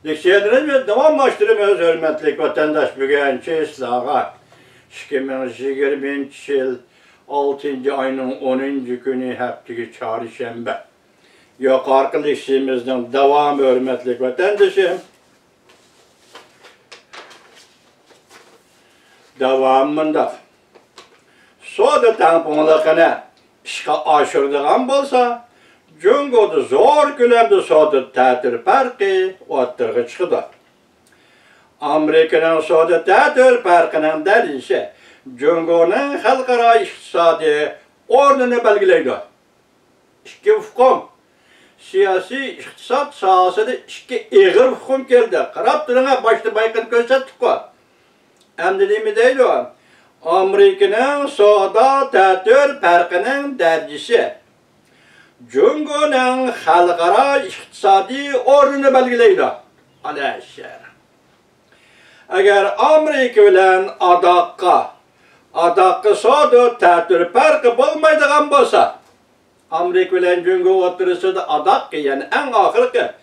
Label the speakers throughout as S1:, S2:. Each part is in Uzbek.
S1: Leksiyonlarımızı devamlaştırıyoruz hürmetli vatandaş bugünkü islaha. 2020 yıl 6. ayının 10. günü haftaki çarşamba. Yukarı leksiyonumuzdan devam hürmetli vatandaşım. Devamında soda tamponlarına işe aşırdığın bolsa Cungo'da zor gülemde soda tətir farkı ortaya çıktı. Amerika'nın soda tətir farkının dərisi Cungo'nun halkara iktisadi ordunu belgileydi. İki hukum, siyasi iktisat sahasında iki ağır hukum geldi. Qarab duruna başta baykın gösterdik o. Emdiliğimi deydi o. Amerika'nın soda tətir farkının dərisi Cungo'nun halkara iktisadi ordunu belgileydi. Aleyhisselam. Eğer Amerika bilen adakka soda tətir farkı bulmaydıgan bolsa, Amerika bilen Cungo oturusunda adakka yani en ahırkı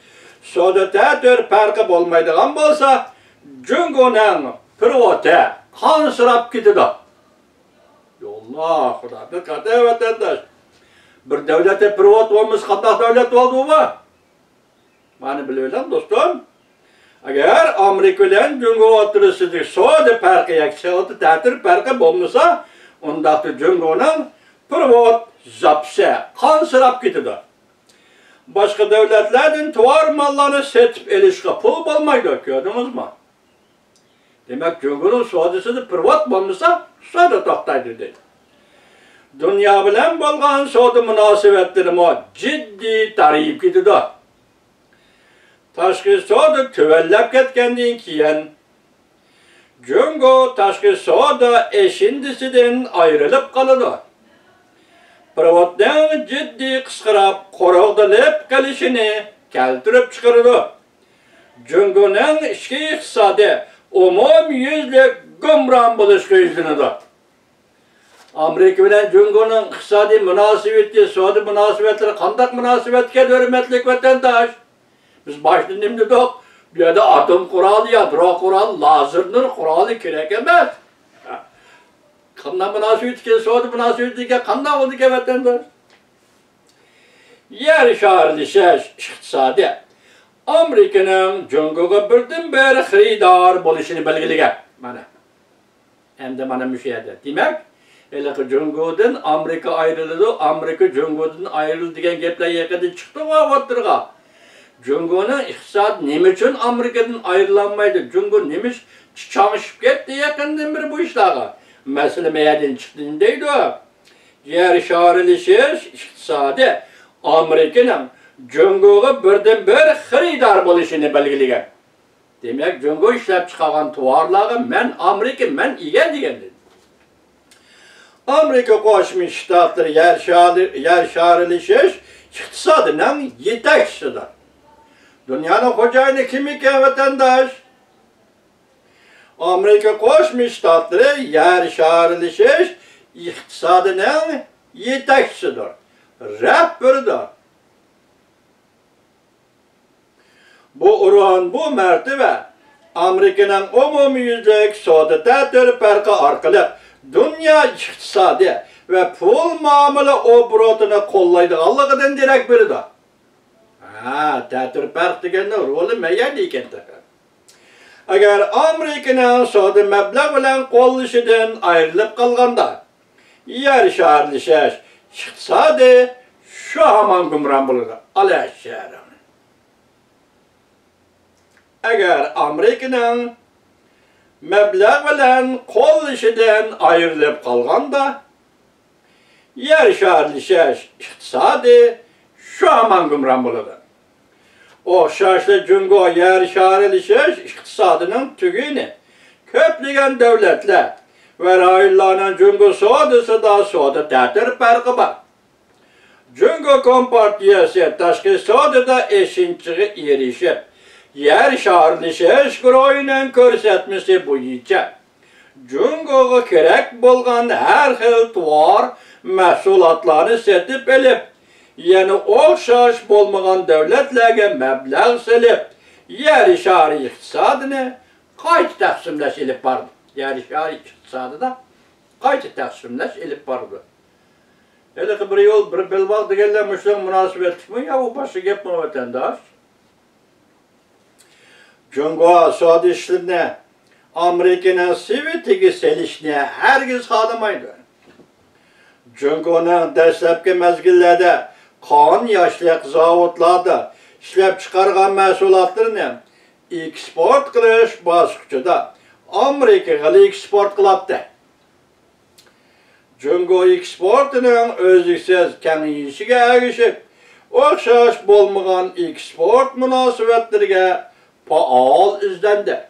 S1: soda tətir farkı bulmaydıgan bolsa, Cungo'nun pivotu kansırap gidiyor. Allah Xuda, dikkat et vatandaş. Bir devlete privat olmuş, kandak devlet oldu mu? Bana biliyorlar dostum. Eğer Amerika ile Cungo oturusunda soda farkı yakışıklı tətir farkı olmuşsa, ondaki Cungo'nun privat zapse, kansırap gidiyor. Başka devletlerden tuvar mallarını setip elişke pul bulmaydı, gördünüz mü? Demek Cungo'nun sodasını privat olmuşsa, soda toktaydı dedi. Dünya bilen bolgan soda münasebetlerimi ciddi tarayıp gidiyor. Taşkı soda tüvellep ketkendiğin kiyen, Cungo taşkı soda eşindisinden ayrılıp kalıdı. Privatdan ciddi kıskırap, korogdalip kalışını keltirip çıkardı. Cungo'nun işki iktisadi umum yüzlük gümran buluşku yüzünüdür. Amerika bilen Cungo'nun iktisadi münasebeti, soda münasebetleri kandak münasebetken hürmetlik vatandaş. Biz başta ne dedik? Bir yerde atom kuralı, yadro kuralı, lazerler kuralı gerek emez. Kandak münasebetken, soda münasebetken kandak oldu ki vatandaş. Yer şahırlı iktisadi. Amerika'nın Cungo'ga birden-bir xaridar bo'lishini belgilagan. Mana. Endi mana müşahede. Demek, hele ki Cungo'dan Amerika ayrıldı, Amerika Cungo'dan ayrıldı degan gaplar yaqinda chiqdi o'tirga. Cungo'nun iqtisod nima uchun Amerika'dan ayrılanmaydı? Cungo nima changishib ketdi yaqindan beri bu ishlarga. Masala mayerdan chiqdi deydi o. Yer sharillashish iqtisodi Amerika'nın Cungo'ga birden-bir xaridor bo'lishini belgilagan. Demek Cungo ishlab chiqargan tovarlarga men ega degandir. Amerika Qo'shma Shtatlari yer sharillashish iqtisodining yetakchisidir. Dunyoning xo'jayini kim ekan vatandosh? Amerika Qo'shma Shtatlari yer sharillashish iqtisodining yetakchisidir. Rahbaridir. Bu uruğun bu mertebe Amerika'nın umumiyüzlük soda tətir farkı arkalı dünya iktisadi ve pul muamele obrotunu kollaydıqanlıqdan direkt biridir. Tətir fark degenler rolü meyen deyken takar. Eğer Amerika'nın soda meblağ bilen kollaşıdan ayrılıp kalganda yer şahırlaşış iktisadi şu haman gümran bulur. Aleyhisselam. Eğer Amerika'nın meblağ bilen kollaşıdan ayrılıp kalganda yer şahırlaşış iktisadi şu haman gümran bulur. Oxşaşlı Cungo yer şahırlaşış iktisadının tügünü köplügen devletler ve raylarının Cungo sodası da soda tətir farkı var. Cungo Kompartiyası taşkı sodada eşinçiği erişip yer şahırlaşış kuroyunun körsetmesi boyunca Cungo'ga gerek bolgan her xil tuvar mahsulatlarını setip elip yani oxşaş bolmagan devletlerge meblağ silip yer şari iktisadını qayta taqsimlash elip bardı. Yer şari iktisadı da qayta taqsimlash elip bardı. Hele ki bir yol bir belbaq degenler müşlen münasibetlik mi? Ya o başı gep mi vatandaş? Cungo Suudi işlerine Amerika'nın Sovet'teki selişine herkes xalamaydı. Cungo'nun dastlabki mezgillerde qon yoshlik zavodlarda ishlab chiqargan mahsulotlarni eksport qilish bosqichida Amerikaga eksport qilyapti. Cungo eksportining o'zliksiz kengayishiga erishib, o'xshash bo'lmagan eksport munosabatlariga faol izlandi.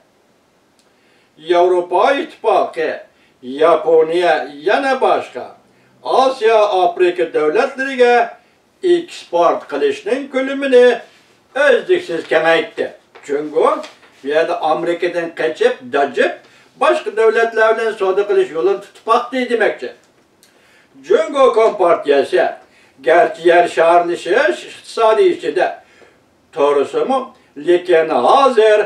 S1: Yevropa İttifaqı, Yaponiya yana boshqa Osiyo Afrika davlatlariga eksport qilishning ko'lamini o'zliksiz kengaytdi. Cungo bu yerda Amerikadan qochib, dajib, boshqa davlatlar bilan savdo qilish yo'lini tutib qo'ydi demoqchi. Cungo Kompartiyasi garchi yer sharlishish iqtisodiy ichida to'g'risimi, lekin hozir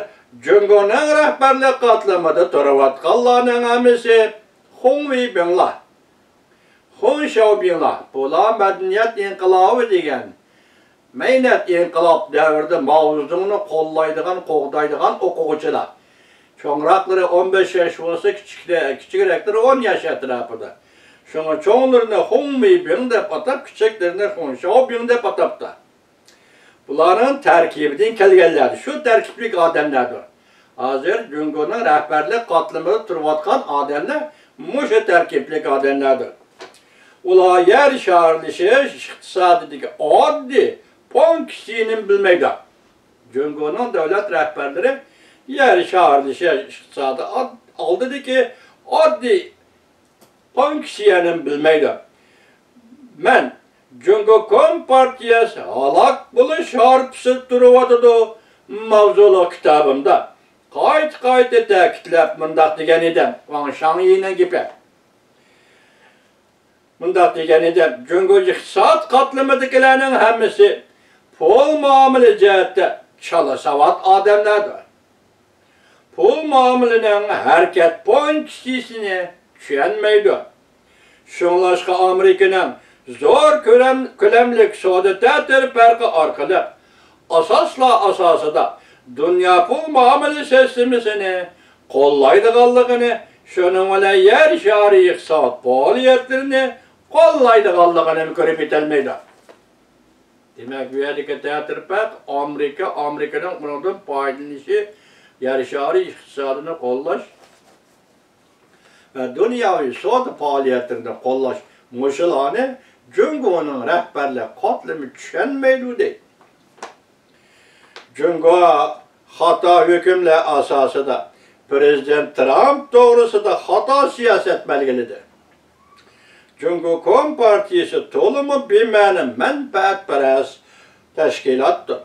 S1: Cungo'ning rahbarlik qatlamida turayotganlarning hammasi Hong Weibinglar, Hong Xiaobinglar, bular madaniyat inqilobi degan mehnat inqilob davrida Mao Zedongni qo'llaydigan, qo'g'daydigan o'quvchilar. Cho'ngroqlari 15 yosh bo'lsa, kichikroqlari 10 yosh atrofida. Şuna çoğunlarını Hong Weibing deb atab, kichiklerini Hong Xiaobing deb atabdi. Buların terkibinden kelganlar, şu terkiblik adamlardır. Hazır Cungo'nun rahbarlik qatlamida turayotgan adamlar mushu terkiblik adamlardır. Ular yer sharlishish iqtisodidagi oddiy pon kishini bilmaydi. Cungo'nun davlat rahbarlari yer sharlishish iqtisodi oldidagi oddiy pon kishini bilmaydi. Men Cungo Kompartiyasi halak buluş harpisi turuvatudu mavzulu kitabımda qayta ta'kidlab mundaq degan edim. Wang Shangyining gapi. Mundaq degan edim. Cungo iqtisod qatlamidagilarning hammasi pul muomala jihatda chala savat odamlardir. Pul muomalaning harakat pointisini tushunmaydi. Shunlashqa Amerikaning zo'r ko'lamlik savdo tariflari orqali asosida dunyo pul muomala sistemasini qo'llaydiganligini, shuning bilan yer shari iqtisod faoliyatlarini qo'llaydiganligini ko'rib yetolmaydi. Demak, bu yerdagi tariflar Amerikaning bundan foydalanishi, yer shari iqtisodini qo'llash ve dunyoviy savdo faoliyatlarini qo'llash mushularni Cungo'nun rahbarlik qatlami tushunmaydi deydi. Cungo xato hukmlar asosida Prezident Trump to'g'risida xato siyosat belgiladi. Cungo Kompartiyasi to'limi bema'ni manfaatparast tashkilotdir.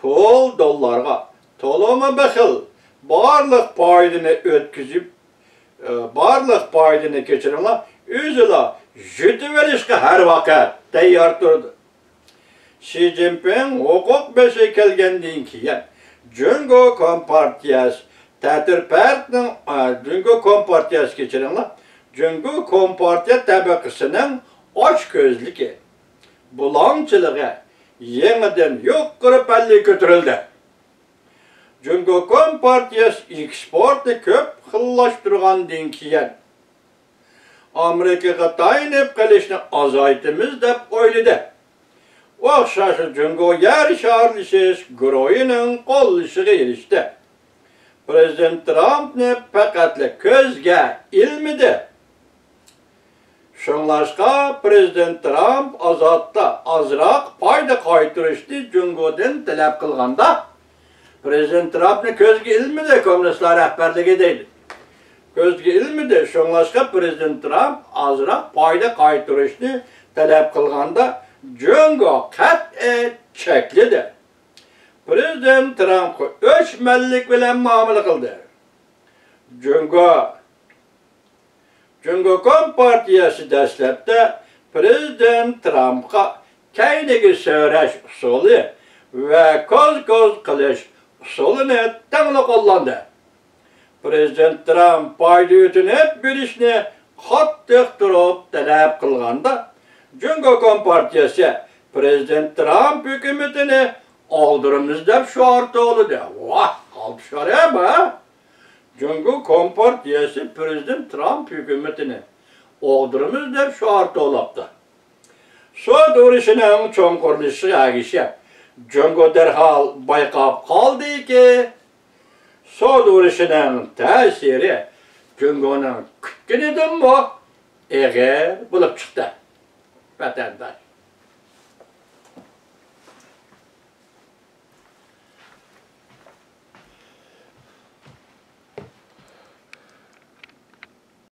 S1: Pul dollarga to'limi baxil barliq foydani o'tkazib, barliq foydani kechiringlar, o'zlar jutib verishga har vaqt tayyor turdi. Xi Jinping huquq beshi kelgandan keyin Cungo Kompartiyasi Cungo Kompartiyasi kechiringlar, Cungo Kompartiya tabaqasining ochko'zligi, bulonchiligi yangidan yuqori pallaga ko'tarildi. Cungo Kompartiyasi eksportni ko'p xillashtirgandan keyin Amerikaga tayanib qilishni azaytimiz deb o'yladi. O'xshash Cungo yer sharlishish guruhining qo'llashiga erishdi. Prezident Trumpni faqatli ko'zga ilmidi. Shunlashqa Prezident Trump azotda ozroq foyda qaytarishni Cungodan talab qilganda, Prezident Trumpni ko'zga ilmidi, kommunistlar rahbarligi deydi. Ko'zga ilmidi, shunlashqa Prezident Trump ozroq foyda qaytarishni talab qilganda, Cungo qat'iy chekladi. Prezident Trump o'chmanlik bilan muomala qildi. Cungo Kompartiyasi dastlabda Prezident Trumpga kayniga so'rash usuli va ko'z-ko'z qilish solunu tanlı kullandı. Prezident Trump payda ötünüp bir işini qattiq durup talep kılganda, Cungo Kompartiyası Prezident Trump hükümetini aldırımız dep şartı oludu. Vah, aldı şaraya mı? Cungo Kompartiyası Prezident Trump hükümetini aldırımız dep şartı olaptı. So duruşunun çoğunkurlışı agişi Cungo derhal baykap kaldı ki, so duruşunun tesiri Cungo'nun kütkinidir mi? Eğer bulup çıktı. Vatandaş.